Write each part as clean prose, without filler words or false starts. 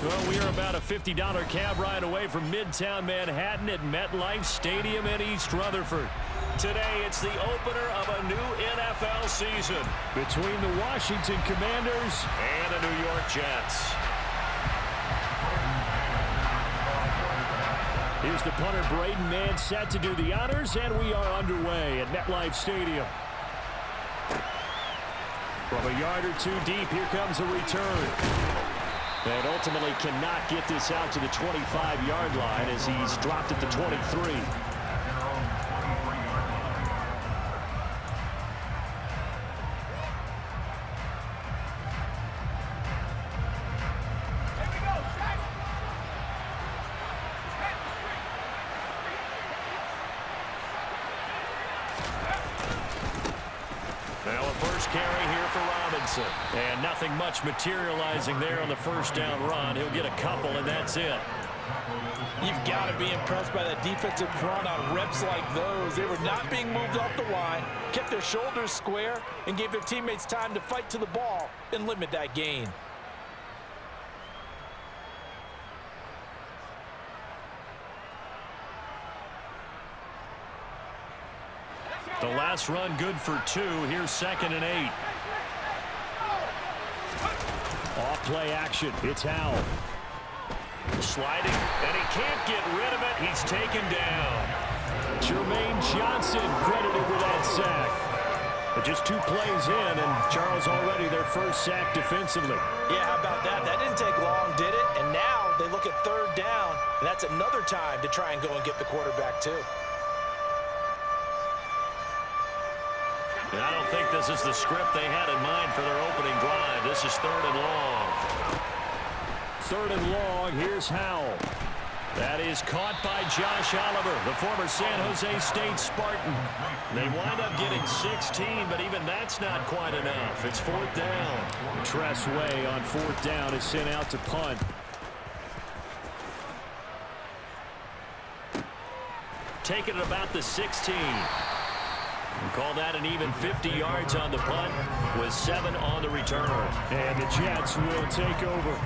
Well, we are about a $50 cab ride away from Midtown Manhattan at MetLife Stadium in East Rutherford. Today, it's the opener of a new NFL season between the Washington Commanders and the New York Jets. Here's the punter, Braden Mann, set to do the honors, and we are underway at MetLife Stadium. From a yard or two deep, here comes a return. And ultimately cannot get this out to the 25-yard line as he's dropped at the 23. Carry here for Robinson. And nothing much materializing there on the first down run. He'll get a couple, and that's it. You've got to be impressed by that defensive front on reps like those. They were not being moved off the line, kept their shoulders square, and gave their teammates time to fight to the ball and limit that gain. The last run good for 2. Here's 2nd and 8. Off play action. It's Howell. Sliding, and he can't get rid of it. He's taken down. Jermaine Johnson credited with that sack. But just 2 plays in, and Charles already their first sack defensively. Yeah, how about that? That didn't take long, did it? And now they look at 3rd down, and that's another time to try and go and get the quarterback too. And I don't think this is the script they had in mind for their opening drive. This is 3rd and long. 3rd and long. Here's Howell. That is caught by Josh Oliver, the former San Jose State Spartan. They wind up getting 16, but even that's not quite enough. It's 4th down. Tress Way on 4th down is sent out to punt. Taking it about the 16. We'll call that an even 50 yards on the punt with 7 on the return. And the Jets will take over.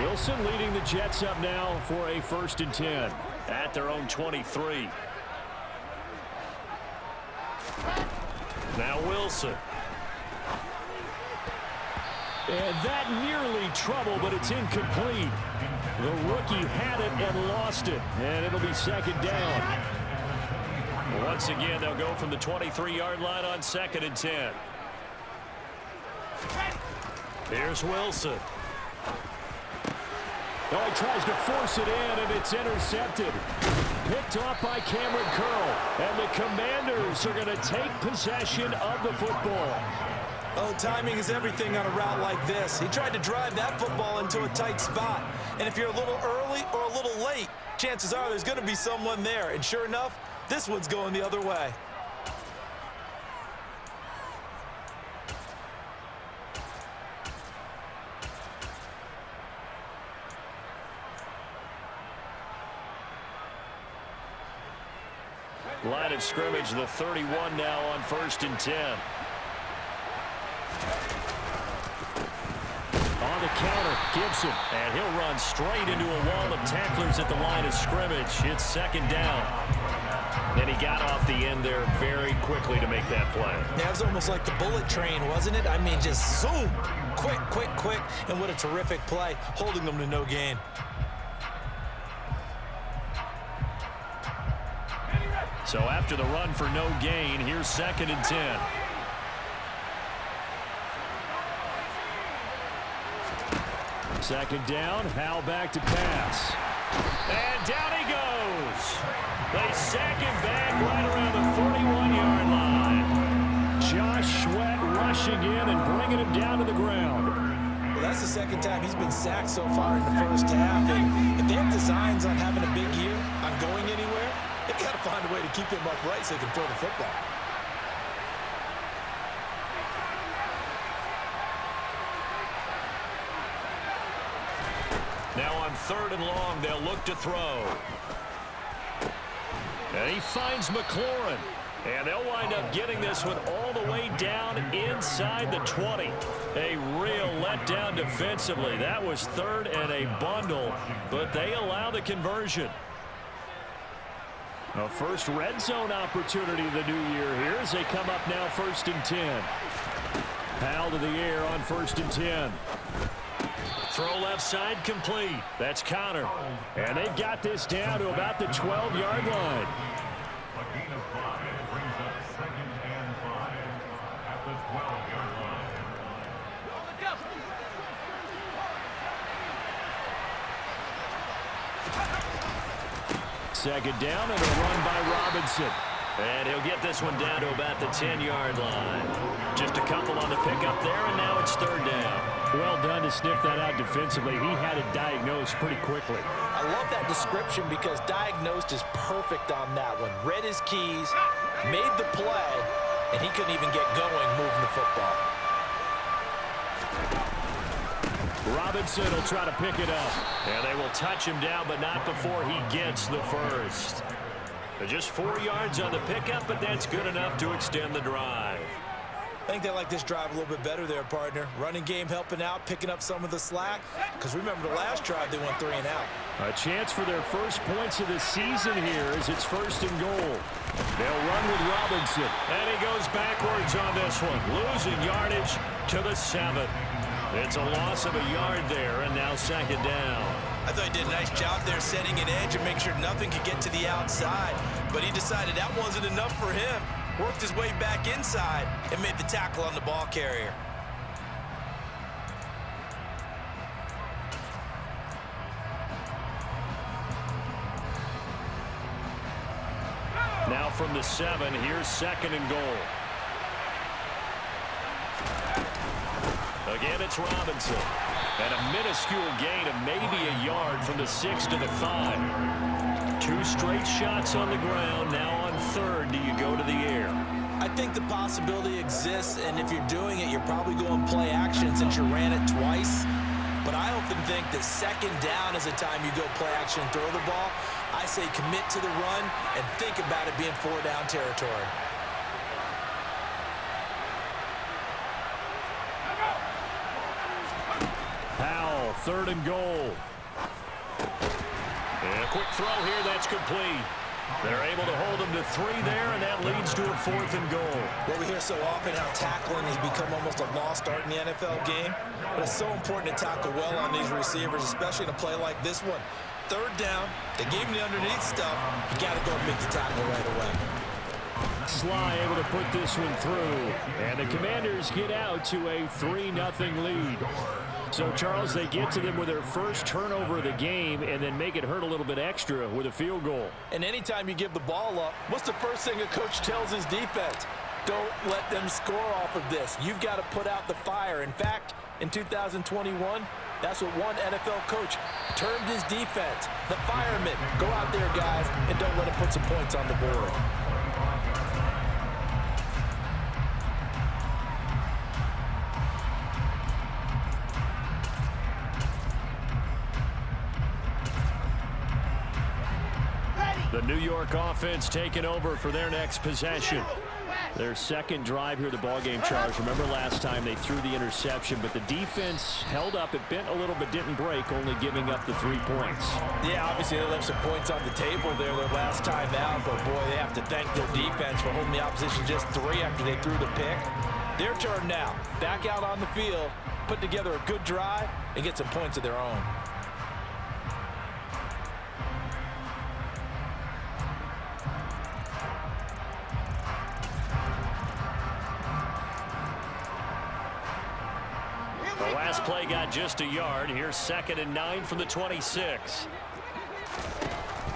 Wilson leading the Jets up now for a 1st and 10 at their own 23. Now Wilson. And that nearly trouble, but it's incomplete. The rookie had it and lost it, and it'll be 2nd down. Once again, they'll go from the 23-yard line on 2nd and 10. Here's Wilson. Oh, he tries to force it in, and it's intercepted. Picked off by Cameron Curl, and the Commanders are going to take possession of the football. Oh, timing is everything on a route like this. He tried to drive that football into a tight spot. And if you're a little early or a little late, chances are there's going to be someone there. And sure enough, this one's going the other way. Line of scrimmage, the 31 now on 1st and 10. On the counter, Gibson, and he'll run straight into a wall of tacklers at the line of scrimmage. It's 2nd down. And he got off the end there very quickly to make that play. Yeah, it was almost like the bullet train, wasn't it? I mean, just zoom, quick, quick, quick, and what a terrific play, holding them to no gain. So after the run for no gain, here's 2nd and 10. Second down, Howell back to pass. And down he goes. They sack him back right around the 41-yard line. Josh Sweat rushing in and bringing him down to the ground. Well, that's the 2nd time he's been sacked so far in the first half. And if they have designs on having a big year, on going anywhere, they've got to find a way to keep him upright so he can throw the football. Now on 3rd and long, they'll look to throw. And he finds McLaurin. And they'll wind up getting this one all the way down inside the 20. A real letdown defensively. That was 3rd and a bundle, but they allow the conversion. A first red zone opportunity the new year here as they come up now 1st and 10. Powell to the air on 1st and 10. Throw left side complete. That's Connor. And they've got this down to about the 12-yard line. Second down and a run by Robinson. And he'll get this one down to about the 10-yard line. Just a couple on the pickup there, and now it's 3rd down. Well done to sniff that out defensively. He had it diagnosed pretty quickly. I love that description because diagnosed is perfect on that one. Read his keys, made the play, and he couldn't even get going moving the football. Robinson will try to pick it up. And they will touch him down, but not before he gets the first. Just 4 yards on the pickup, but that's good enough to extend the drive. I think they like this drive a little bit better there, partner. Running game helping out, picking up some of the slack. Because remember, the last drive, they went 3 and out. A chance for their first points of the season here as it's 1st and goal. They'll run with Robinson. And he goes backwards on this one, losing yardage to the 7. It's a loss of a yard there, and now 2nd down. I thought he did a nice job there setting an edge and make sure nothing could get to the outside. But he decided that wasn't enough for him. Worked his way back inside and made the tackle on the ball carrier. Now from the 7, here's 2nd and goal. Again, it's Robinson. And a minuscule gain of maybe a yard from the 6 to the 5. 2 straight shots on the ground. Now on 3rd, do you go to the air? I think the possibility exists, and if you're doing it, you're probably going play action since you ran it twice. But I often think that 2nd down is the time you go play action and throw the ball. I say commit to the run and think about it being 4-down territory. Powell, 3rd and goal. And a quick throw here, that's complete. They're able to hold him to 3 there, and that leads to a 4th and goal. Well, we hear so often how tackling has become almost a lost art in the NFL game, but it's so important to tackle well on these receivers, especially in a play like this one. 3rd down, they gave him the underneath stuff. You got to go and make the tackle right away. Sly able to put this one through, and the Commanders get out to a 3-0 lead. So, Charles, they get to them with their first turnover of the game and then make it hurt a little bit extra with a field goal. And anytime you give the ball up, what's the first thing a coach tells his defense? Don't let them score off of this. You've got to put out the fire. In fact, in 2021, that's what one NFL coach termed his defense. The firemen. Go out there, guys, and don't let them put some points on the board. The New York offense taking over for their next possession. Their 2nd drive here, the ballgame, Charles. Remember last time they threw the interception, but the defense held up. It bent a little but didn't break, only giving up the 3 points. Yeah, obviously they left some points on the table there their last time out, but boy, they have to thank their defense for holding the opposition just 3 after they threw the pick. Their turn now. Back out on the field, put together a good drive, and get some points of their own. The last play got just a yard. Here's 2nd and 9 from the 26.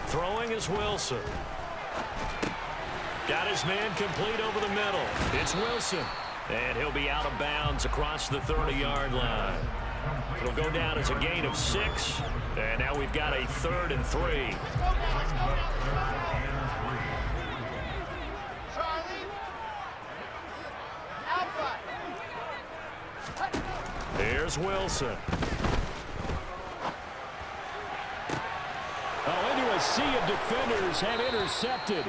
Throwing is Wilson. Got his man complete over the middle. It's Wilson. And he'll be out of bounds across the 30-yard line. It'll go down as a gain of 6. And now we've got a 3rd and 3. Here's Wilson. a sea of defenders have intercepted.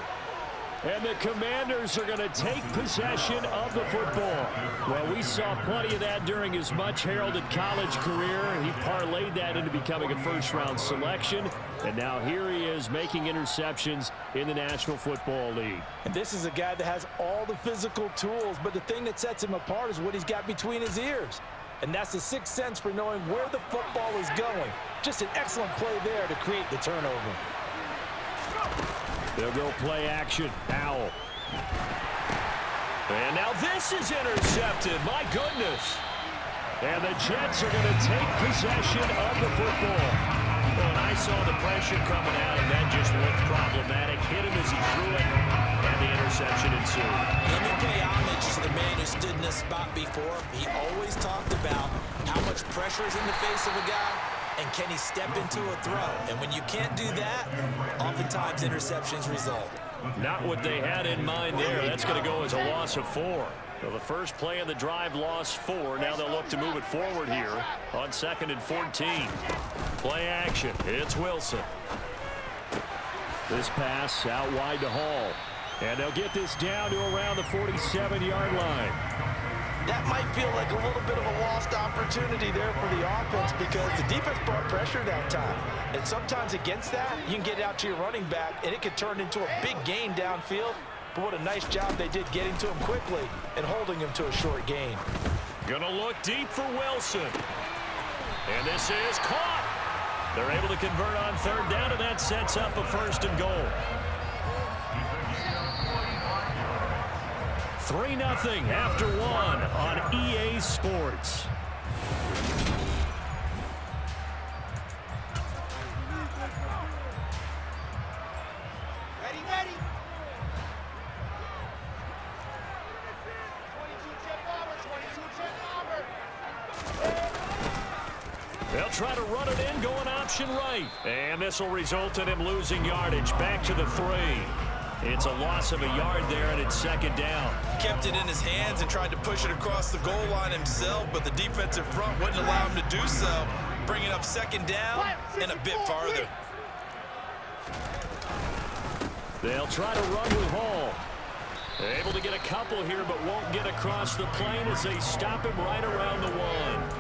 And the Commanders are going to take possession of the football. Well, we saw plenty of that during his much-heralded college career. He parlayed that into becoming a first-round selection. And now here he is making interceptions in the National Football League. And this is a guy that has all the physical tools, but the thing that sets him apart is what he's got between his ears. And that's the sixth sense for knowing where the football is going. Just an excellent play there to create the turnover. They'll go play action. Howell. And now this is intercepted. My goodness. And the Jets are going to take possession of the football. Well, and I saw the pressure coming out, and that just looked problematic. Hit him as he threw it, and the interception ensued. Let me pay homage to the man who stood in this spot before. He always talked about how much pressure is in the face of a guy, and can he step into a throw? And when you can't do that, oftentimes interceptions result. Not what they had in mind there. That's going to go as a loss of 4. Well, the first play of the drive lost 4. Now they'll look to move it forward here on 2nd and 14. Play action. It's Wilson. This pass out wide to Hall. And they'll get this down to around the 47-yard line. That might feel like a little bit of a lost opportunity there for the offense because the defense brought pressure that time. And sometimes against that, you can get it out to your running back, and it could turn into a big gain downfield. But what a nice job they did getting to him quickly and holding him to a short gain. Gonna look deep for Wilson. And this is caught. They're able to convert on 3rd down, and that sets up a 1st and goal. 3-0 after 1 on EA Sports. Ready. 22 check over. They'll try to run it in, going option right. And this will result in him losing yardage. Back to the 3. It's a loss of a yard there, and it's 2nd down. Kept it in his hands and tried to push it across the goal line himself, but the defensive front wouldn't allow him to do so, bringing up 2nd down and a bit farther. They'll try to run with Hall. Able to get a couple here, but won't get across the plane as they stop him right around the 1.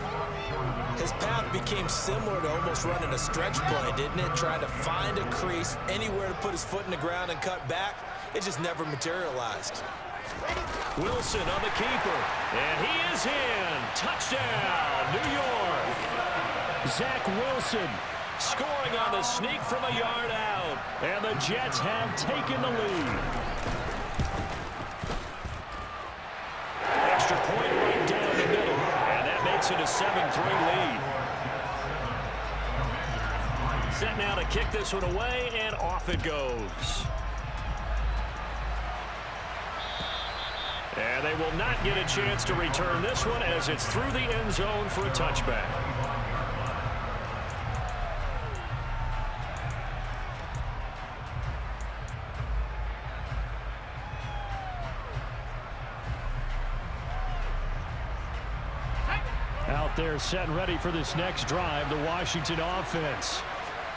His path became similar to almost running a stretch play, didn't it? Trying to find a crease, anywhere to put his foot in the ground and cut back. It just never materialized. Wilson on the keeper, and he is in. Touchdown, New York. Zach Wilson scoring on the sneak from a yard out, and the Jets have taken the lead. Extra point right down the middle, and that makes it a 7-3 lead. Set now to kick this one away, and off it goes. And they will not get a chance to return this one as it's through the end zone for a touchback. Out there set and ready for this next drive, the Washington offense.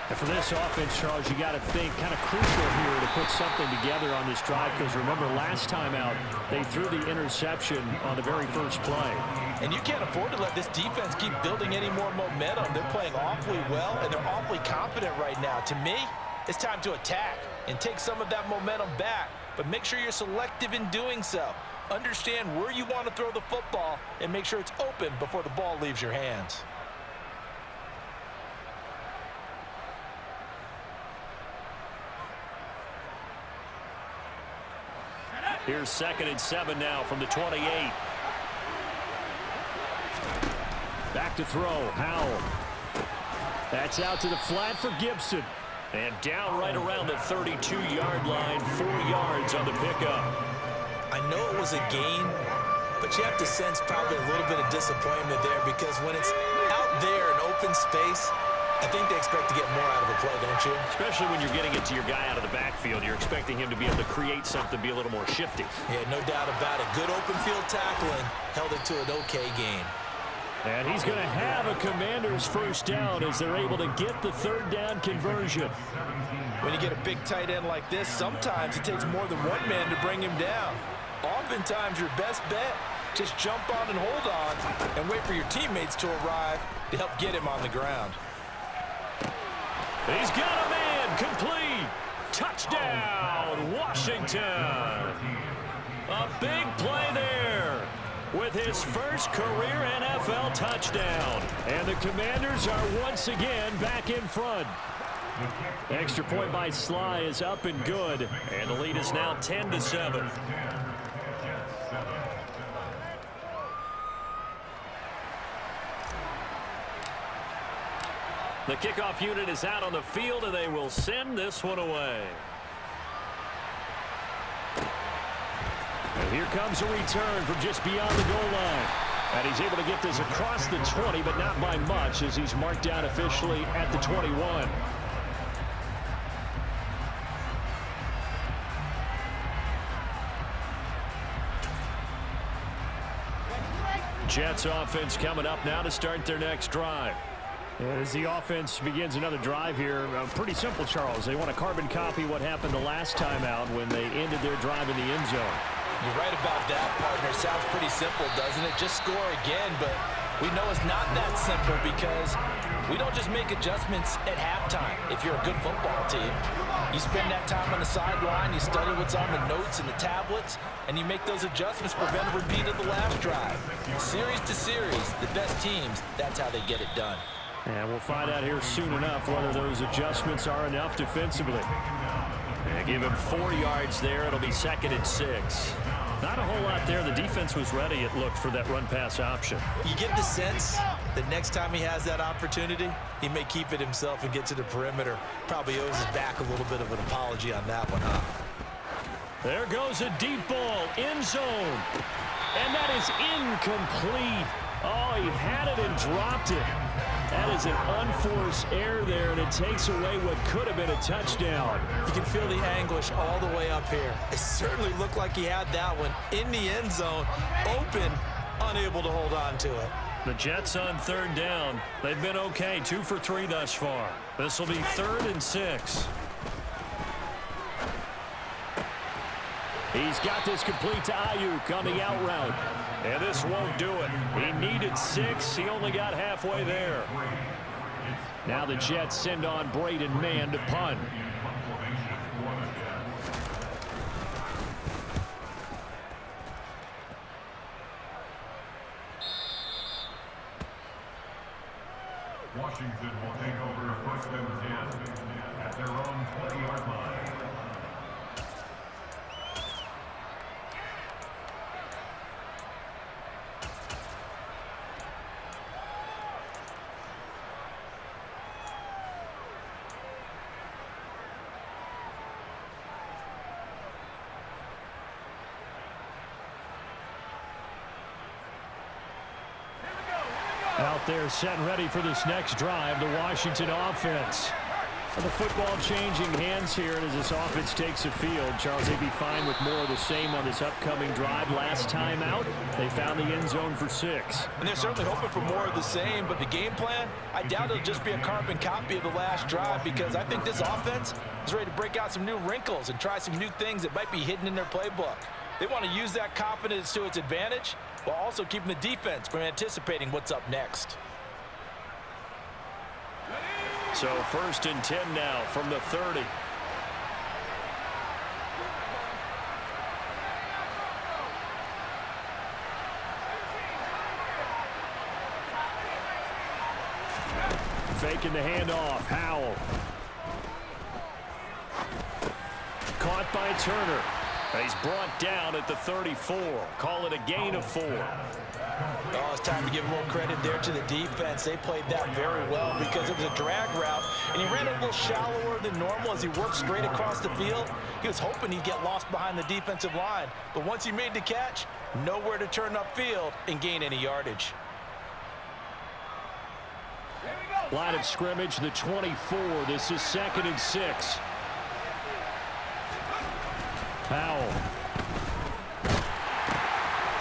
And for this offense, Charles, you got to think kind of crucial here to put something together on this drive because remember last time out, they threw the interception on the very first play. And you can't afford to let this defense keep building any more momentum. They're playing awfully well, and they're awfully confident right now. To me, it's time to attack and take some of that momentum back, but make sure you're selective in doing so. Understand where you want to throw the football and make sure it's open before the ball leaves your hands. Here's 2nd and 7 now from the 28. Back to throw, Howell. That's out to the flat for Gibson. And down right around the 32-yard line, 4 yards on the pickup. I know it was a gain, but you have to sense probably a little bit of disappointment there because when it's out there in open space, I think they expect to get more out of the play, don't you? Especially when you're getting it to your guy out of the backfield. You're expecting him to be able to create something, be a little more shifty. Yeah, no doubt about it. Good open field tackling held it to an okay gain. And he's going to have a Commanders first down as they're able to get the third down conversion. When you get a big tight end like this, sometimes it takes more than one man to bring him down. Oftentimes, your best bet, just jump on and hold on and wait for your teammates to arrive to help get him on the ground. He's got a man, complete. Touchdown, Washington. A big play there with his first career NFL touchdown. And the Commanders are once again back in front. Extra point by Sly is up and good. And the lead is now 10-7. The kickoff unit is out on the field, and they will send this one away. And here comes a return from just beyond the goal line. And he's able to get this across the 20, but not by much, as he's marked down officially at the 21. Jets offense coming up now to start their next drive. And as the offense begins another drive here, pretty simple, Charles. They want to carbon copy what happened the last time out when they ended their drive in the end zone. You're right about that, partner. Sounds pretty simple, doesn't it? Just score again, but we know it's not that simple because we don't just make adjustments at halftime. If you're a good football team, you spend that time on the sideline, you study what's on the notes and the tablets, and you make those adjustments, prevent a repeat of the last drive. Series to series, the best teams, that's how they get it done. And we'll find out here soon enough whether those adjustments are enough defensively. And give him 4 yards there. It'll be 2nd and 6. Not a whole lot there. The defense was ready, it looked, for that run-pass option. You get the sense that next time he has that opportunity, he may keep it himself and get to the perimeter. Probably owes his back a little bit of an apology on that one, huh? There goes a deep ball, end zone. And that is incomplete. Oh, he had it and dropped it. That is an unforced error there, and it takes away what could have been a touchdown. You can feel the anguish all the way up here. It certainly looked like he had that one in the end zone, open, unable to hold on to it. The Jets on 3rd down. They've been okay, 2 for 3 thus far. This will be 3rd and 6. He's got this complete to Ayuk on the out route. And this won't do it. He needed 6. He only got halfway there. Now the Jets send on Braden Mann to punt. Washington will take over 1st and 10 at their own 20-yard line. Out there set and ready for this next drive, the Washington offense. The football changing hands here, and as this offense takes the field, Charles, they'd be fine with more of the same on this upcoming drive. Last time out, they found the end zone for 6. And they're certainly hoping for more of the same, but the game plan, I doubt it'll just be a carbon copy of the last drive, because I think this offense is ready to break out some new wrinkles and try some new things that might be hidden in their playbook. They want to use that confidence to its advantage while also keeping the defense from anticipating what's up next. So 1st and 10 now from the 30. Faking the handoff. Howell. Caught by Turner. He's brought down at the 34. Call it a gain of 4. Oh, it's time to give more credit there to the defense. They played that very well because it was a drag route, and he ran a little shallower than normal as he worked straight across the field. He was hoping he'd get lost behind the defensive line, but once he made the catch, nowhere to turn upfield and gain any yardage. Line of scrimmage, the 24. This is 2nd and 6. Powell.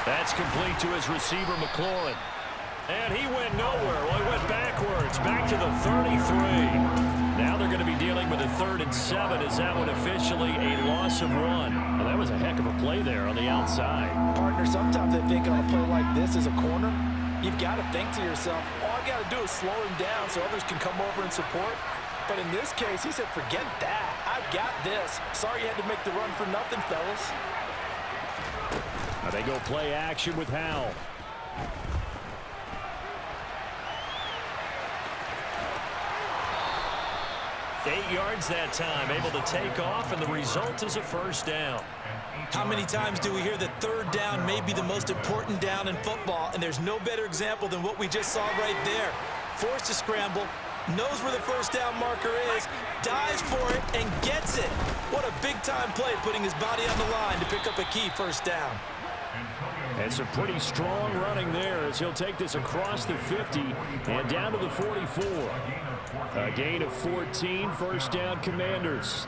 That's complete to his receiver, McLaurin. And he went nowhere. Well, he went backwards, back to the 33. Now they're going to be dealing with a 3rd and 7. Is that one officially a loss of 1? Well, that was a heck of a play there on the outside. Partner, sometimes they think on a play like this as a corner, you've got to think to yourself, all I got to do is slow him down so others can come over and support. But in this case, he said, forget that. I've got this. Sorry you had to make the run for nothing, fellas. Now they go play action with Howell. Eight yards that time, able to take off, and the result is a 1st down. How many times do we hear that 3rd down may be the most important down in football, and there's no better example than what we just saw right there. Forced to scramble, knows where the 1st down marker is, dives for it, and gets it. What a big-time play, putting his body on the line to pick up a key 1st down. And some pretty strong running there as he'll take this across the 50 and down to the 44. A gain of 14, 1st down Commanders.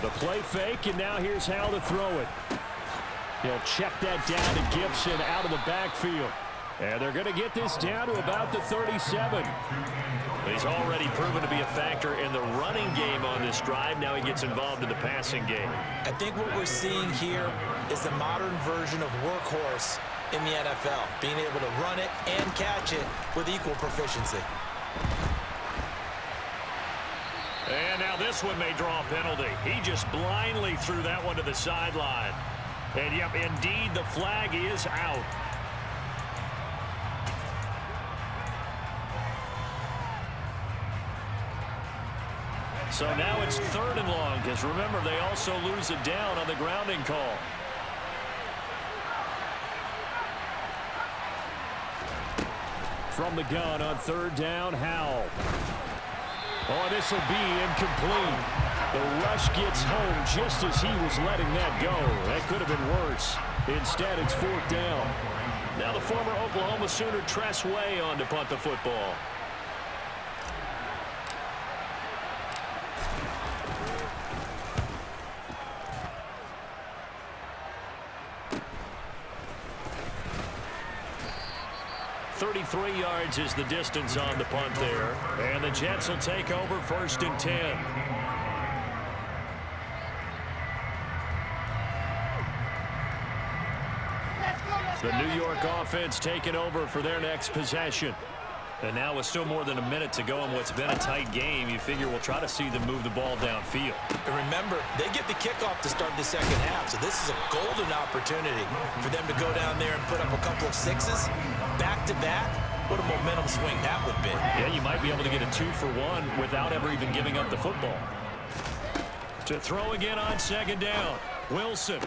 The play fake, and now here's Howell to throw it. He'll check that down to Gibson out of the backfield. And they're going to get this down to about the 37. He's already proven to be a factor in the running game on this drive. Now he gets involved in the passing game. I think what we're seeing here is the modern version of workhorse in the NFL, being able to run it and catch it with equal proficiency. And now this one may draw a penalty. He just blindly threw that one to the sideline. And, yep, indeed, the flag is out. So now it's 3rd and long, because remember, they also lose it down on the grounding call. From the gun on 3rd down, Howell. Oh, this will be incomplete. The rush gets home just as he was letting that go. That could have been worse. Instead, it's 4th down. Now the former Oklahoma Sooner Tress Way on to punt the football. .33 yards is the distance on the punt there. And the Jets will take over 1st and 10. The New York offense taking over for their next possession. And now with still more than a minute to go in what's been a tight game, you figure we'll try to see them move the ball downfield. And remember, they get the kickoff to start the 2nd half, so this is a golden opportunity for them to go down there and put up a couple of 6s back-to-back. What a momentum swing that would be. Yeah, you might be able to get a 2-for-1 without ever even giving up the football. To throw again on 2nd down, Wilson.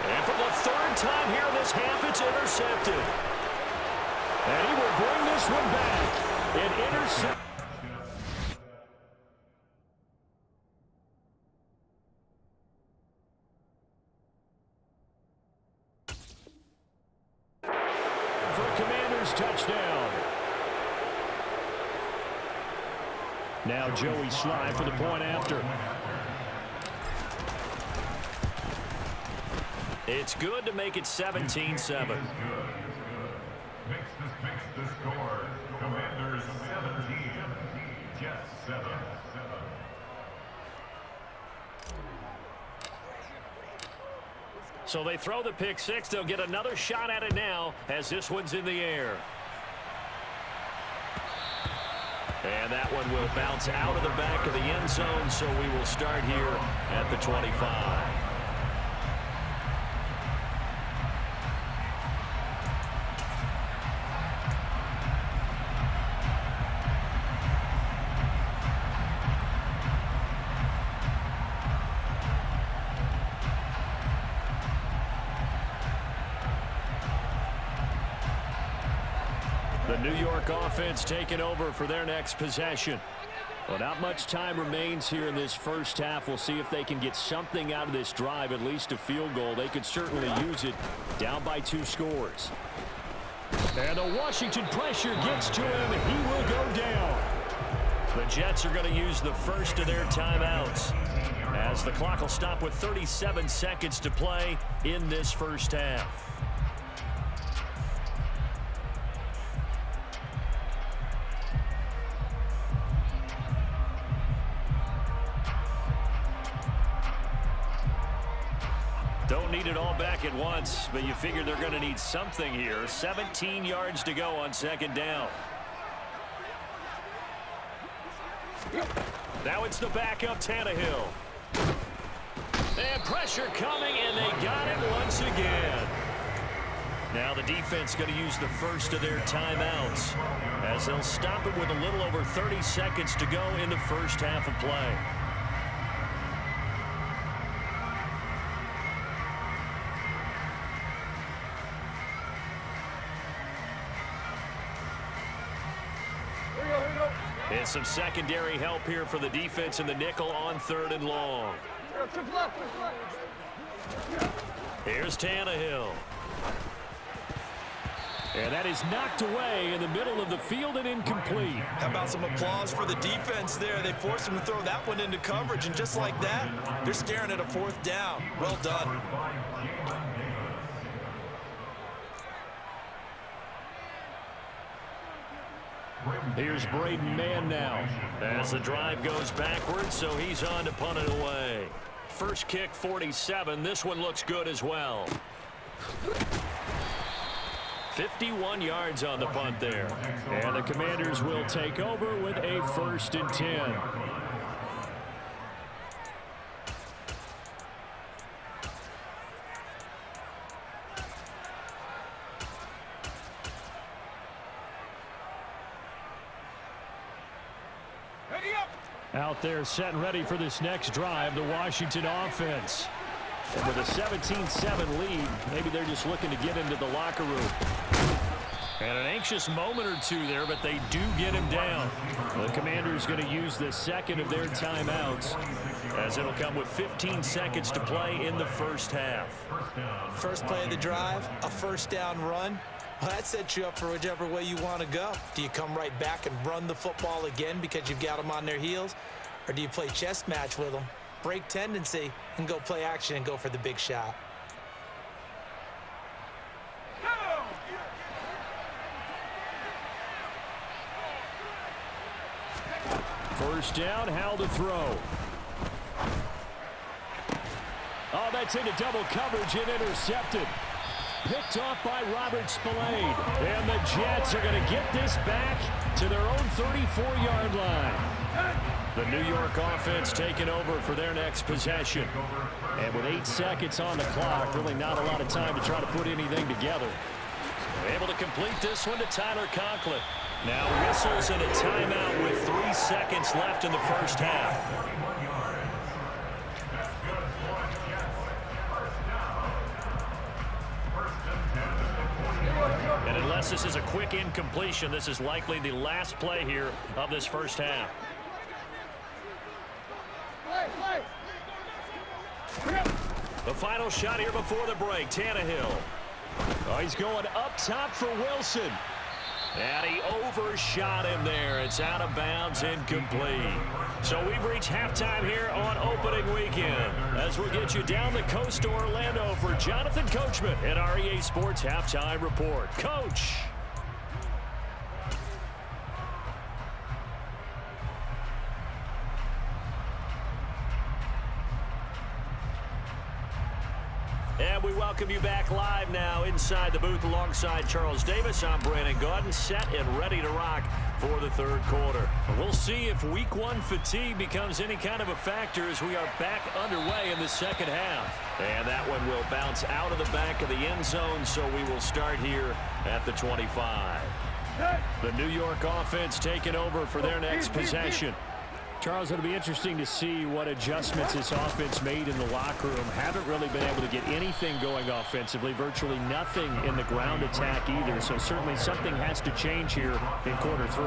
And for the 3rd time here in this half, it's intercepted. And he will bring this one back. It intercepted. For a Commanders touchdown. Now Joey Slye for the point after. It's good to make it 17-7. Makes the score. Commanders 17, Jets 7. So they throw the pick 6. They'll get another shot at it now as this one's in the air. And that one will bounce out of the back of the end zone, so we will start here at the 25. The New York offense taking over for their next possession. Well, not much time remains here in this 1st half. We'll see if they can get something out of this drive, at least a field goal. They could certainly use it down by 2 scores. And the Washington pressure gets to him. He will go down. The Jets are going to use the first of their timeouts, as the clock will stop with 37 seconds to play in this first half. Don't need it all back at once, but you figure they're going to need something here. 17 yards to go on second down. Now it's the backup, Tannehill. And pressure coming, and they got it once again. Now the defense going to use the first of their timeouts, as they'll stop it with a little over 30 seconds to go in the first half of play. And some secondary help here for the defense in the nickel on 3rd and long. Here's Tannehill. And that is knocked away in the middle of the field and incomplete. How about some applause for the defense there? They forced him to throw that one into coverage, and just like that, they're staring at a 4th down. Well done. Here's Braden Mann now, as the drive goes backwards, so he's on to punt it away. First kick, 47. This one looks good as well. 51 yards on the punt there. And the Commanders will take over with a 1st and 10. Out there set and ready for this next drive, the Washington offense. And with a 17-7 lead, maybe they're just looking to get into the locker room. And an anxious moment or two there, but they do get him down. The Commanders going to use the second of their timeouts, as it'll come with 15 seconds to play in the first half. First play of the drive, a 1st down run. Well, that sets you up for whichever way you want to go. Do you come right back and run the football again because you've got them on their heels? Or do you play chess match with them, break tendency, and go play action and go for the big shot? First down, Howell to throw. Oh, that's into double coverage and intercepted. Picked off by Robert Spillane. And the Jets are going to get this back to their own 34-yard line. The New York offense taking over for their next possession. And with 8 seconds on the clock, really not a lot of time to try to put anything together. Able to complete this one to Tyler Conklin. Now whistles and a timeout with 3 seconds left in the first half. And unless this is a quick incompletion, this is likely the last play here of this first half. The final shot here before the break, Tannehill. Oh, he's going up top for Wilson. And he overshot him there. It's out of bounds, incomplete. So we've reached halftime here on opening weekend, as we'll get you down the coast to Orlando for Jonathan Coachman at our EA Sports Halftime Report. Coach. And we welcome you back live now inside the booth alongside Charles Davis. I'm Brandon Gaudin, set and ready to rock for the 3rd quarter. We'll see if week 1 fatigue becomes any kind of a factor as we are back underway in the second half. And that one will bounce out of the back of the end zone, so we will start here at the 25. The New York offense taking over for their next possession. Charles, it'll be interesting to see what adjustments this offense made in the locker room. Haven't really been able to get anything going offensively, virtually nothing in the ground attack either. So certainly something has to change here in quarter 3.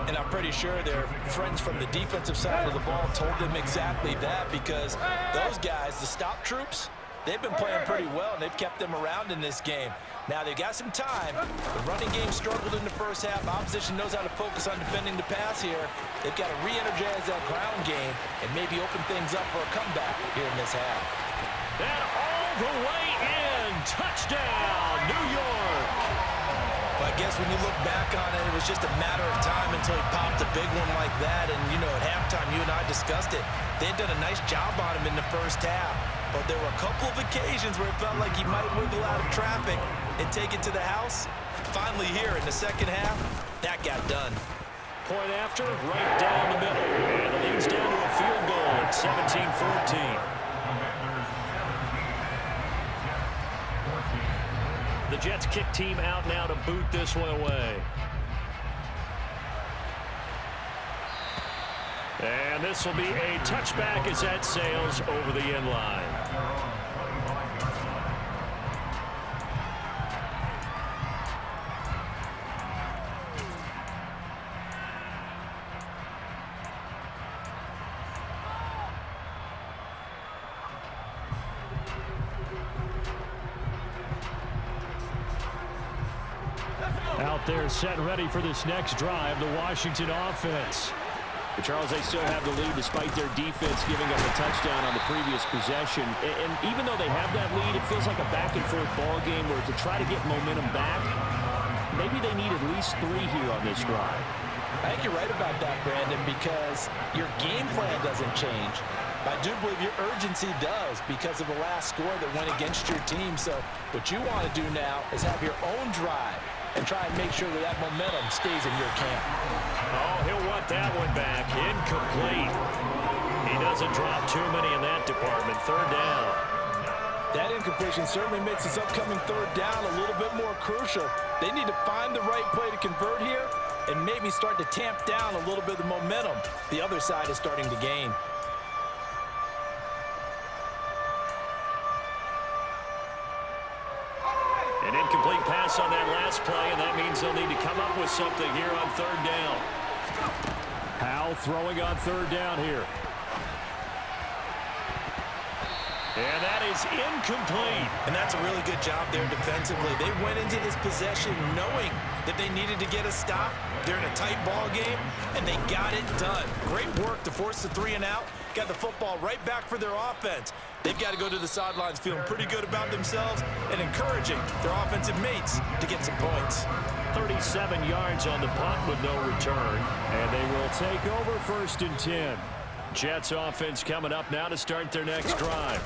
And I'm pretty sure their friends from the defensive side of the ball told them exactly that, because those guys, the stop troops, they've been playing pretty well, and they've kept them around in this game. Now, they've got some time. The running game struggled in the first half. Opposition knows how to focus on defending the pass here. They've got to re-energize that ground game and maybe open things up for a comeback here in this half. And all the way in. Touchdown, New York. But I guess when you look back on it, it was just a matter of time until he popped a big one like that. And, you know, at halftime, you and I discussed it. They had done a nice job on him in the first half. But there were a couple of occasions where it felt like he might wiggle out of traffic and take it to the house. Finally here in the second half, that got done. Point after, right down the middle. And it leads down to a field goal at 17-14. The Jets kick team out now to boot this one away. And this will be a touchback as that sails over the end line. Out there set ready for this next drive, the Washington offense. But Charles, they still have the lead despite their defense giving up a touchdown on the previous possession. And even though they have that lead, it feels like a back-and-forth ball game where to try to get momentum back, maybe they need at least 3 here on this drive. I think you're right about that, Brandon, because your game plan doesn't change. I do believe your urgency does because of the last score that went against your team. So what you want to do now is have your own drive and try and make sure that that momentum stays in your camp. Oh, he'll want that one back. Incomplete. He doesn't drop too many in that department. Third down. That incompletion certainly makes this upcoming third down a little bit more crucial. They need to find the right play to convert here and maybe start to tamp down a little bit of the momentum the other side is starting to gain. An incomplete pass on that last play, and that means they'll need to come up with something here on third down. Powell throwing on third down here. And that is incomplete. And that's a really good job there defensively. They went into this possession knowing that they needed to get a stop. They're in a tight ball game, and they got it done. Great work to force the 3 and out. Got the football right back for their offense. They've got to go to the sidelines feeling pretty good about themselves and encouraging their offensive mates to get some points. 37 yards on the punt with no return. And they will take over 1st and 10. Jets offense coming up now to start their next drive.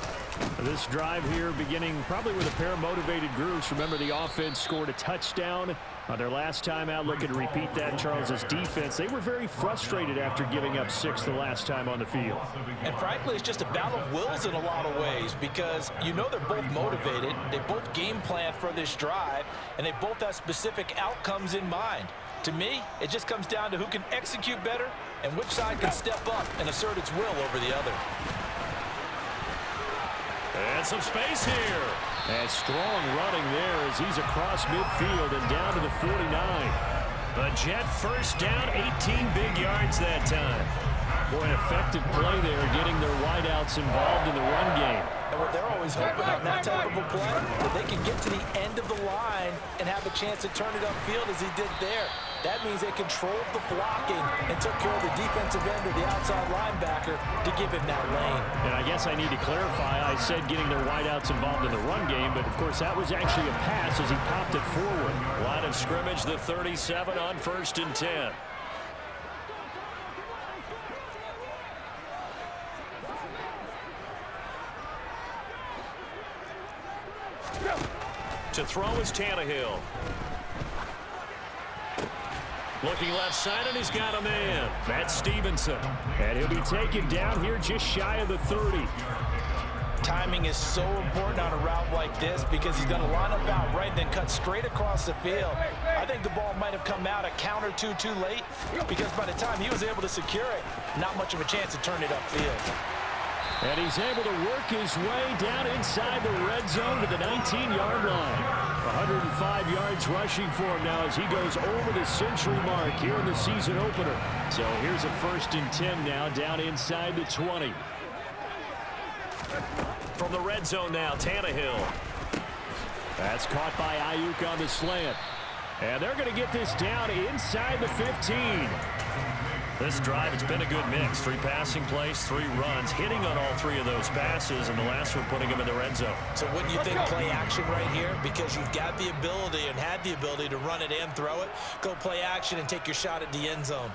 This drive here beginning probably with a pair of motivated groups. Remember, the offense scored a touchdown on their last time out. Looking to repeat that. Charles's defense, they were very frustrated after giving up 6 the last time on the field. And frankly, it's just a battle of wills in a lot of ways because you know they're both motivated. They both game plan for this drive, and they both have specific outcomes in mind. To me, it just comes down to who can execute better and which side can step up and assert its will over the other. And some space here. And strong running there as he's across midfield and down to the 49. The Jet first down, 18 big yards that time. Boy, an effective play there, getting their wideouts involved in the run game. And what they're always hoping on that type of a play, that they can get to the end of the line and have a chance to turn it upfield as he did there. That means they controlled the blocking and took care of the defensive end or the outside linebacker to give him that lane. And I guess I need to clarify, I said getting their wideouts involved in the run game, but of course that was actually a pass as he popped it forward. Line of scrimmage, the 37 on 1st and 10. To throw is Tannehill. Looking left side, and he's got a man. That's Stevenson. And he'll be taken down here just shy of the 30. Timing is so important on a route like this because he's going to line up out right and then cut straight across the field. I think the ball might have come out a count or two too late because by the time he was able to secure it, not much of a chance to turn it upfield. And he's able to work his way down inside the red zone to the 19-yard line. 105 yards rushing for him now as he goes over the century mark here in the season opener. So here's a 1st and 10 now down inside the 20. From the red zone now, Tannehill. That's caught by Ayuk on the slant. And they're going to get this down inside the 15. This drive, it's been a good mix. 3 passing plays, 3 runs, hitting on all 3 of those passes, and the last one putting them in the red zone. So wouldn't you think play action right here? Because you've got the ability and had the ability to run it and throw it. Go play action and take your shot at the end zone.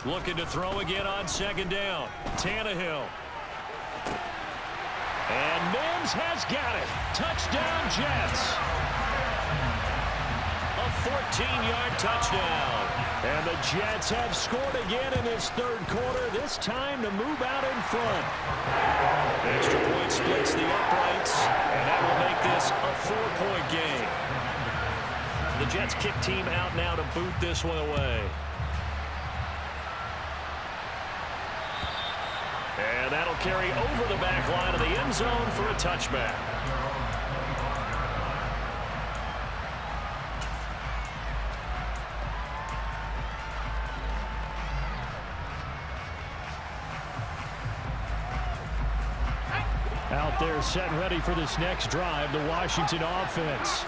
Looking to throw again on 2nd down. Tannehill. And Mims has got it. Touchdown, Jets. A 14-yard touchdown. And the Jets have scored again in this 3rd quarter, this time to move out in front. Extra point splits the uprights, and that will make this a 4-point game. The Jets kick team out now to boot this one away. And that'll carry over the back line of the end zone for a touchback. Out there set and ready for this next drive, the Washington offense.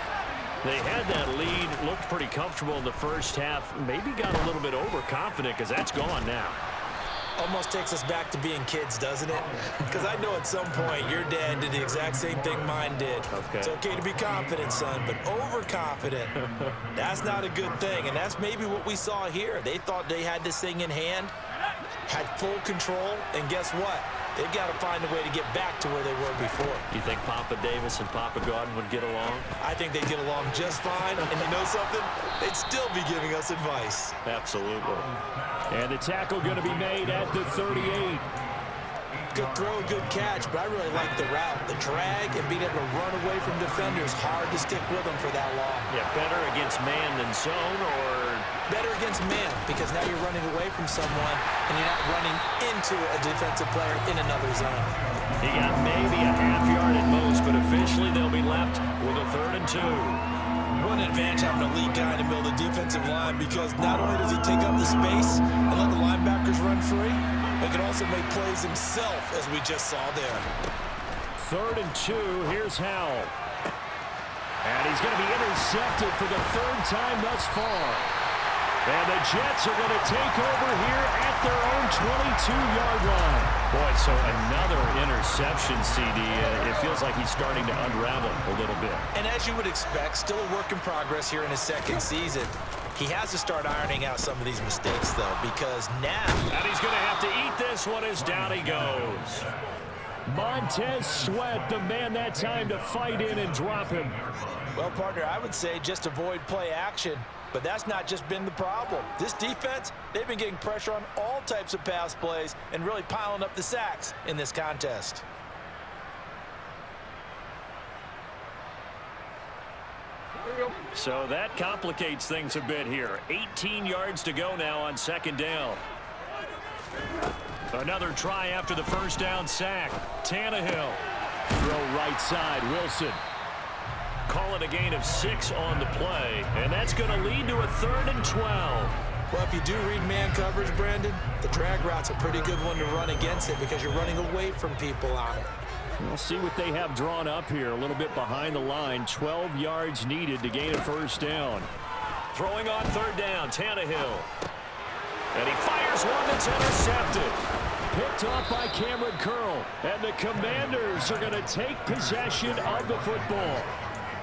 They had that lead, looked pretty comfortable in the first half, maybe got a little bit overconfident because that's gone now. Almost takes us back to being kids, doesn't it? Because I know at some point your dad did the exact same thing mine did. Okay. It's okay to be confident, son, but overconfident, that's not a good thing. And that's maybe what we saw here. They thought they had this thing in hand, had full control, and guess what? They've got to find a way to get back to where they were before. You think Papa Davis and Papa Gordon would get along? I think they'd get along just fine. And you know something? They'd still be giving us advice. Absolutely. And the tackle going to be made at the 38. Good throw, good catch, but I really like the route. The drag and being able to run away from defenders, hard to stick with them for that long. Yeah, better against man than zone, or better against man, because now you're running away from someone and you're not running into a defensive player in another zone. He got maybe a half yard at most, but officially they'll be left with a 3rd and 2. What an advantage having a lead guy in the middle of the defensive line, because not only does he take up the space and let the linebackers run free, but he can also make plays himself, as we just saw there. 3rd and 2, here's Howell. And he's going to be intercepted for the 3rd time thus far. And the Jets are going to take over here at their own 22-yard line. Boy, so another interception, CD. It feels like he's starting to unravel a little bit. And as you would expect, still a work in progress here in his 2nd season. He has to start ironing out some of these mistakes, though, because now... And he's going to have to eat this one as down he goes. Montez Sweat, the man that time to fight in and drop him. Well, partner, I would say just avoid play action. But that's not just been the problem. This defense, they've been getting pressure on all types of pass plays and really piling up the sacks in this contest. So that complicates things a bit here. 18 yards to go now on 2nd down. Another try after the 1st down sack. Tannehill. Throw right side, Wilson. Call it a gain of 6 on the play, and that's going to lead to a 3rd and 12. Well, if you do read man coverage, Brandon, the drag route's a pretty good one to run against it because you're running away from people on it. We'll see what they have drawn up here. A little bit behind the line. 12 yards needed to gain a 1st down. Throwing on 3rd down, Tannehill. And he fires one that's intercepted. Picked off by Cameron Curl. And the Commanders are going to take possession of the football.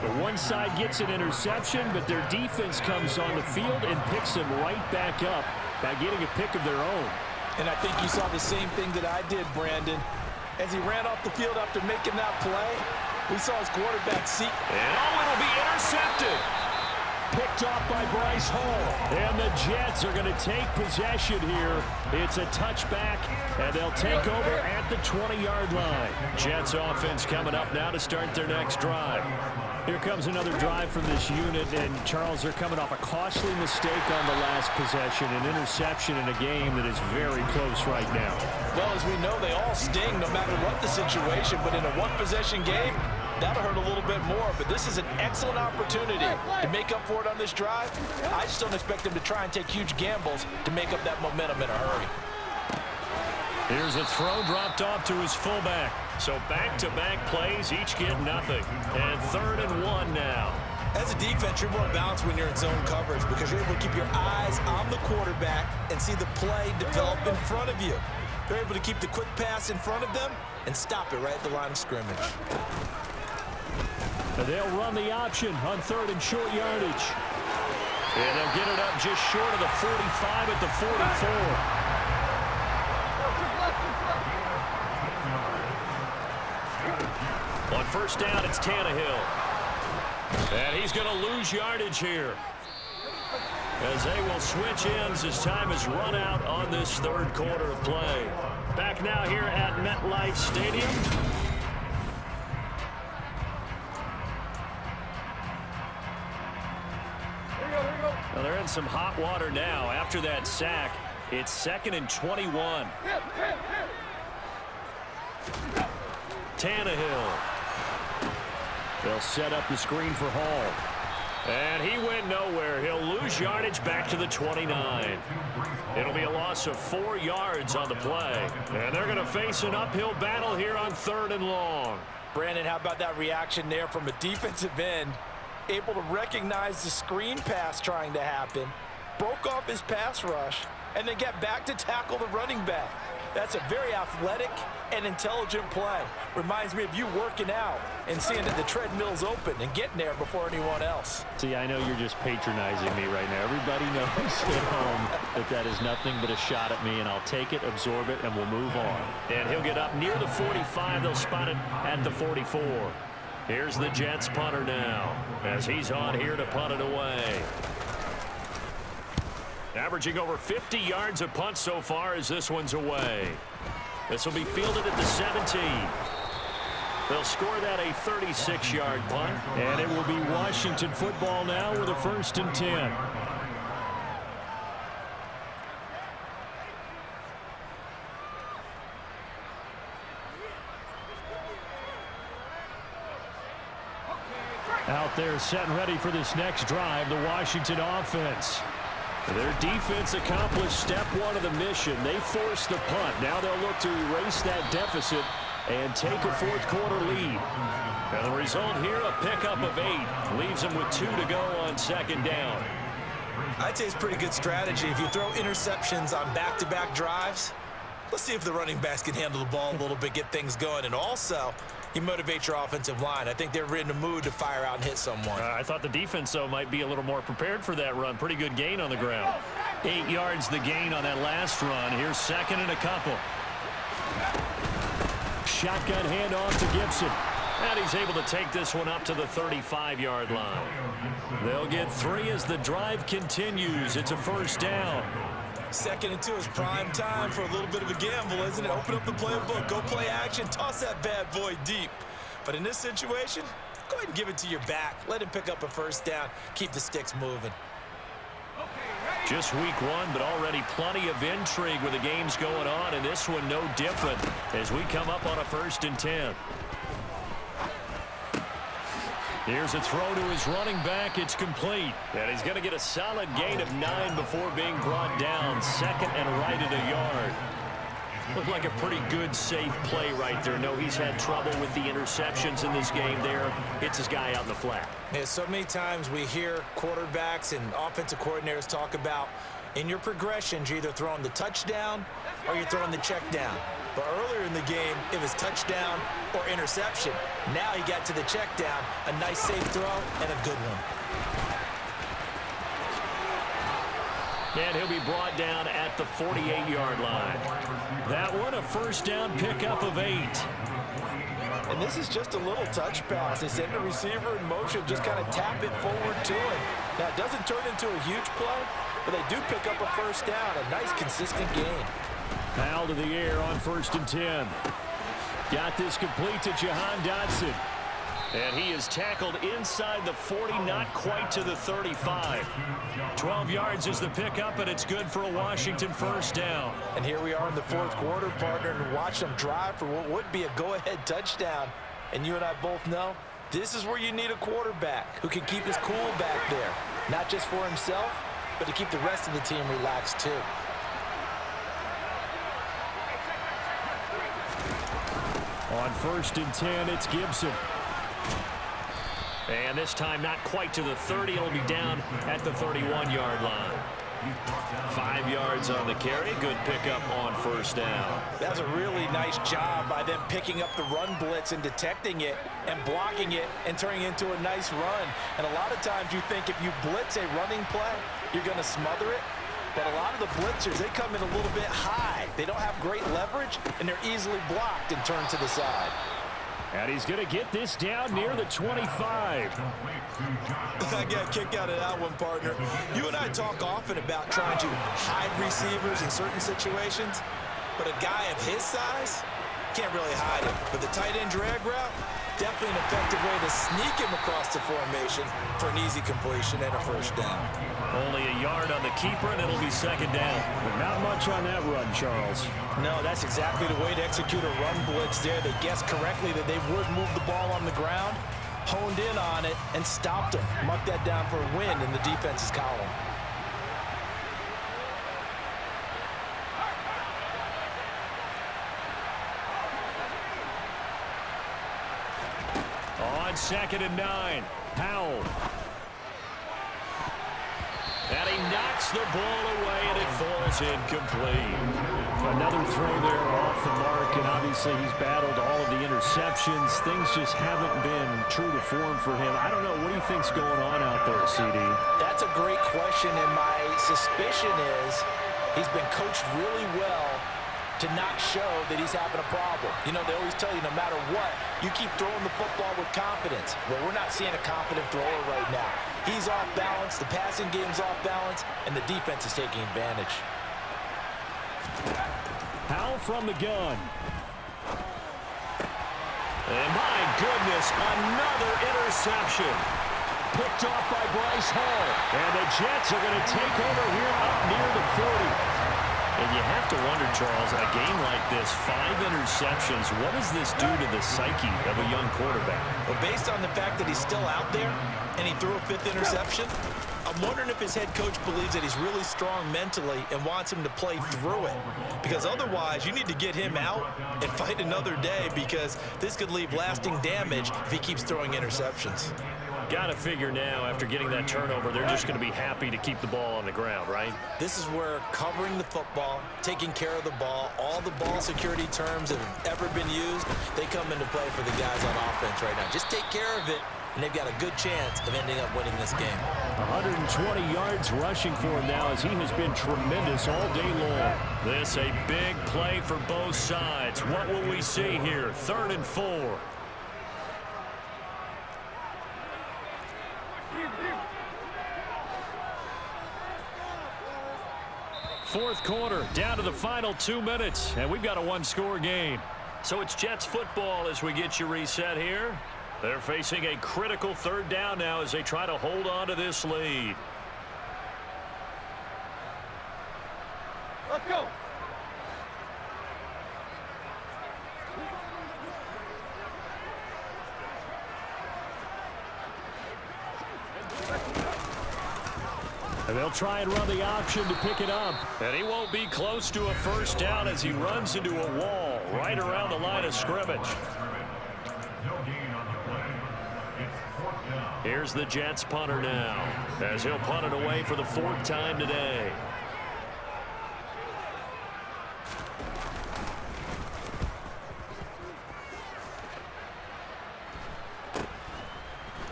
The one side gets an interception, but their defense comes on the field and picks them right back up by getting a pick of their own. And I think you saw the same thing that I did, Brandon. As he ran off the field after making that play, we saw his quarterback seat. And it'll be intercepted. Picked off by Bryce Hall. And the Jets are going to take possession here. It's a touchback, and they'll take over at the 20-yard line. Jets offense coming up now to start their next drive. Here comes another drive from this unit, and Charles, they're coming off a costly mistake on the last possession, an interception in a game that is very close right now. Well, as we know, they all sting no matter what the situation, but in a one-possession game, that'll hurt a little bit more, but this is an excellent opportunity to make up for it on this drive. I just don't expect them to try and take huge gambles to make up that momentum in a hurry. Here's a throw dropped off to his fullback. So back-to-back plays, each get nothing. And 3rd and 1 now. As a defense, you're more balanced when you're in zone coverage because you're able to keep your eyes on the quarterback and see the play develop in front of you. They're able to keep the quick pass in front of them and stop it right at the line of scrimmage. They'll run the option on 3rd and short yardage. And they'll get it up just short of the 45 at the 44. On 1st down, it's Tannehill. And he's going to lose yardage here, as they will switch ends as time is run out on this 3rd quarter of play. Back now here at MetLife Stadium. Well, they're in some hot water now. After that sack, it's 2nd and 21. Tannehill. They'll set up the screen for Hall. And he went nowhere. He'll lose yardage back to the 29. It'll be a loss of 4 yards on the play. And they're going to face an uphill battle here on 3rd and long. Brandon, how about that reaction there from a defensive end? Able to recognize the screen pass trying to happen, broke off his pass rush, and then get back to tackle the running back. That's a very athletic and intelligent play. Reminds me of you working out and seeing that the treadmill's open and getting there before anyone else. See, I know you're just patronizing me right now. Everybody knows at home that is nothing but a shot at me, and I'll take it, absorb it, and we'll move on. And he'll get up near the 45. They'll spot it at the 44. Here's the Jets punter now, as he's on here to punt it away. Averaging over 50 yards a punt so far as this one's away. This will be fielded at the 17. They'll score that a 36-yard punt, and it will be Washington football now with a 1st and 10. Out there set and ready for this next drive, the Washington offense. Their defense accomplished step 1 of the mission. They forced the punt. Now they'll look to erase that deficit and take a 4th quarter lead. And the result here, a pickup of 8. Leaves them with 2 to go on 2nd down. I'd say it's pretty good strategy. If you throw interceptions on back-to-back drives, let's see if the running backs can handle the ball a little bit, get things going. And also, you motivate your offensive line. I think they're in the mood to fire out and hit someone. I thought the defense, though, might be a little more prepared for that run. Pretty good gain on the ground. 8 yards the gain on that last run. Here's 2nd and a couple. Shotgun handoff to Gibson. And he's able to take this one up to the 35-yard line. They'll get 3 as the drive continues. It's a 1st down. 2nd and 2 is prime time for a little bit of a gamble, isn't it? Open up the playbook, go play action, toss that bad boy deep. But in this situation, go ahead and give it to your back. Let him pick up a 1st down. Keep the sticks moving. Just week 1, but already plenty of intrigue with the games going on, and this one no different as we come up on a 1st and 10. Here's a throw to his running back. It's complete. And he's going to get a solid gain of 9 before being brought down. 2nd and right at a yard. Looked like a pretty good, safe play right there. No, he's had trouble with the interceptions in this game there. Hits his guy out in the flat. Yeah, so many times we hear quarterbacks and offensive coordinators talk about in your progressions, you're either throwing the touchdown or you're throwing the check down. But earlier in the game, it was touchdown or interception. Now he got to the check down, a nice safe throw, and a good one. And he'll be brought down at the 48-yard line. That one, a 1st down pickup of 8. And this is just a little touch pass. They send the receiver in motion, just kind of tap it forward to him. Now, it doesn't turn into a huge play, but they do pick up a 1st down, a nice, consistent gain. Foul to the air on 1st and 10. Got this complete to Jahan Dotson. And he is tackled inside the 40, not quite to the 35. 12 yards is the pickup, and it's good for a Washington 1st down. And here we are in the 4th quarter, partner, and watch them drive for what would be a go-ahead touchdown. And you and I both know This is where you need a quarterback who can keep his cool back there. Not just for himself, but to keep the rest of the team relaxed too. On 1st and 10, it's Gibson. And this time not quite to the 30. It'll be down at the 31-yard line. 5 yards on the carry. Good pickup on 1st down. That's a really nice job by them picking up the run blitz and detecting it and blocking it and turning it into a nice run. And a lot of times you think if you blitz a running play, you're going to smother it. But a lot of the blitzers, they come in a little bit high. They don't have great leverage, and they're easily blocked and turned to the side. And he's going to get this down near the 25. I got a kick out of that one, partner. You and I talk often about trying to hide receivers in certain situations, but a guy of his size can't really hide him. But the tight end drag route, definitely an effective way to sneak him across the formation for an easy completion and a 1st down. Only a yard on the keeper, and it'll be 2nd down. But not much on that run, Charles. No, that's exactly the way to execute a run blitz there. They guessed correctly that they would move the ball on the ground, honed in on it, and stopped him. Mucked that down for a win in the defense's column. On 2nd and 9, Howell. And he knocks the ball away, and it falls incomplete. Another throw there off the mark, and obviously he's battled all of the interceptions. Things just haven't been true to form for him. I don't know. What do you think's going on out there, CD? That's a great question, and my suspicion is he's been coached really well to not show that he's having a problem. You know, they always tell you no matter what, you keep throwing the football with confidence. Well, we're not seeing a confident thrower right now. He's off balance, the passing game's off balance, and the defense is taking advantage. Howell from the gun. And my goodness, another interception. Picked off by Bryce Hall. And the Jets are going to take over here up near the 40. And you have to wonder, Charles, in a game like this, 5 interceptions, what does this do to the psyche of a young quarterback? Well, based on the fact that he's still out there and he threw a 5th interception, I'm wondering if his head coach believes that he's really strong mentally and wants him to play through it. Because otherwise, you need to get him out and fight another day, because this could leave lasting damage if he keeps throwing interceptions. Got to figure now, after getting that turnover, they're just going to be happy to keep the ball on the ground, right? This is where covering the football, taking care of the ball, all the ball security terms that have ever been used, they come into play for the guys on offense right now. Just take care of it, and they've got a good chance of ending up winning this game. 120 yards rushing for him now, as he has been tremendous all day long. This a big play for both sides. What will we see here? 3rd and 4. Fourth quarter, down to the final 2 minutes, and we've got a 1-score game. So it's Jets football as we get you reset here. They're facing a critical 3rd down now as they try to hold on to this lead. Let's go. And they'll try and run the option to pick it up. And he won't be close to a 1st down as he runs into a wall right around the line of scrimmage. Here's the Jets punter now, as he'll punt it away for the 4th time today.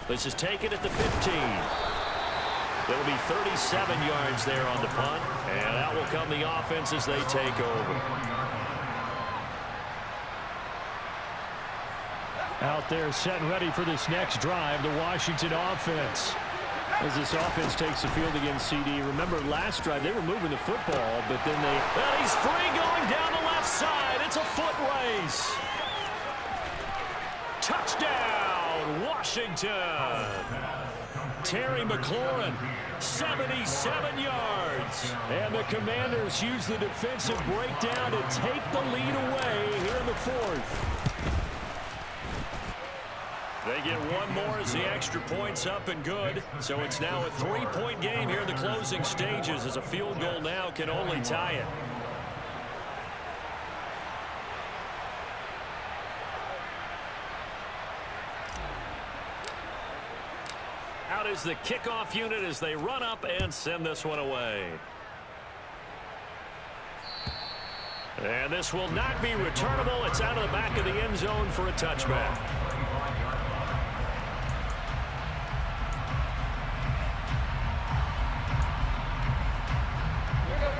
This is taken at the 15. It'll be 37 yards there on the punt, and out will come the offense as they take over. Out there set and ready for this next drive, the Washington offense. As this offense takes the field against CD. Remember last drive, they were moving the football, but then they... And he's free going down the left side. It's a foot race. Touchdown, Washington. Terry McLaurin, 77 yards. And the Commanders use the defensive breakdown to take the lead away here in the 4th. They get one more as the extra point's up and good. So it's now a 3-point game here in the closing stages, as a field goal now can only tie it. Out is the kickoff unit as they run up and send this one away. And this will not be returnable. It's out of the back of the end zone for a touchback.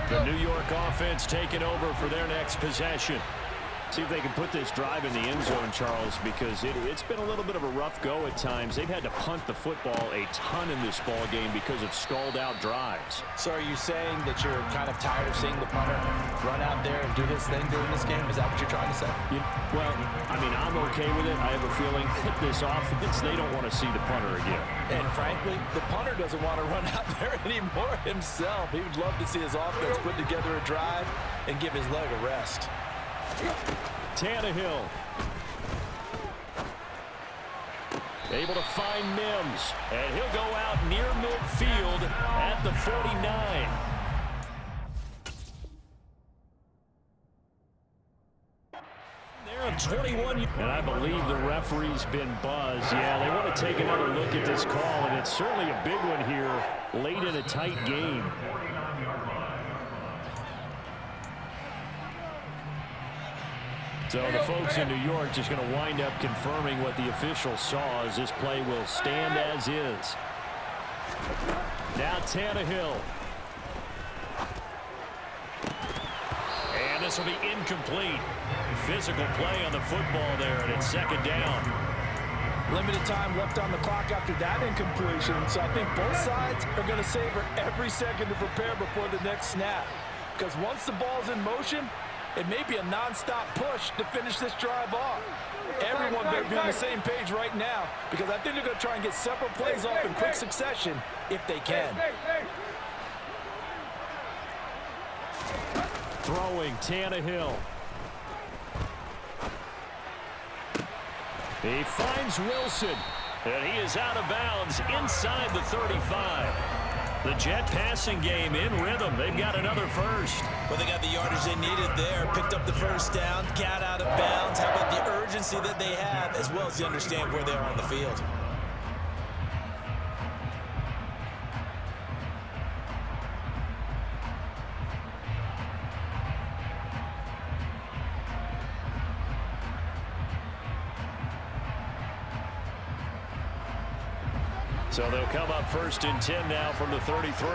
The New York offense taking over for their next possession. See if they can put this drive in the end zone, Charles, because it's been a little bit of a rough go at times. They've had to punt the football a ton in this ball game because of stalled-out drives. So are you saying that you're kind of tired of seeing the punter run out there and do his thing during this game? Is that what you're trying to say? Well, I mean, I'm okay with it. I have a feeling that this offense, they don't want to see the punter again. And frankly, the punter doesn't want to run out there anymore himself. He would love to see his offense put together a drive and give his leg a rest. Tannehill. Able to find Mims. And he'll go out near midfield at the 49. There of 21. And I believe the referee's been buzzed. Yeah, they want to take another look at this call, and it's certainly a big one here late in a tight game. So the folks in New York just going to wind up confirming what the official saw, as this play will stand as is. Now Tannehill. And this will be incomplete. Physical play on the football there, and it's second down. Limited time left on the clock after that incompletion, so I think both sides are going to savor every second to prepare before the next snap. Because once the ball's in motion, it may be a non-stop push to finish this drive off. Everyone better be on the same page right now, because I think they're going to try and get several plays off in quick succession if they can. Throwing Tannehill. He finds Wilson, and he is out of bounds inside the 35. The Jet passing game in rhythm. They've got another first. Well, they got the yardage they needed there. Picked up the first down, got out of bounds. How about the urgency that they have, as well as they understand where they are on the field? So they'll come up first and 10 now from the 33.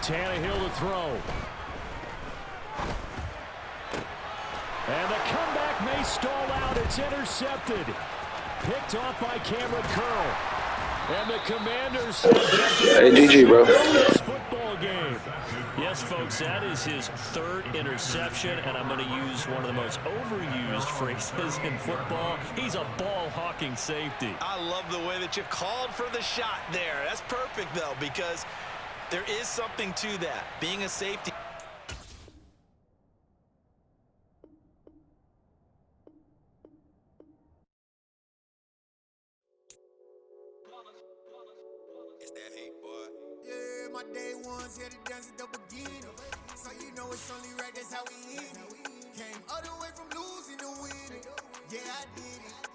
Tannehill to throw. And the comeback may stall out. It's intercepted. Picked off by Cameron Curl. And the Commanders Hey, GG, bro. this football game. Yes, folks, that is his third interception, and I'm going to use one of the most overused phrases in football. He's a ball-hawking safety. I love the way that you called for the shot there. That's perfect, though, because there is something to that, being a safety. It's that hate, boy. Yeah, my day ones here to dance at the beginning. So you know it's only right, that's how we end it. Came all the way from losing to winning. Yeah, I did it.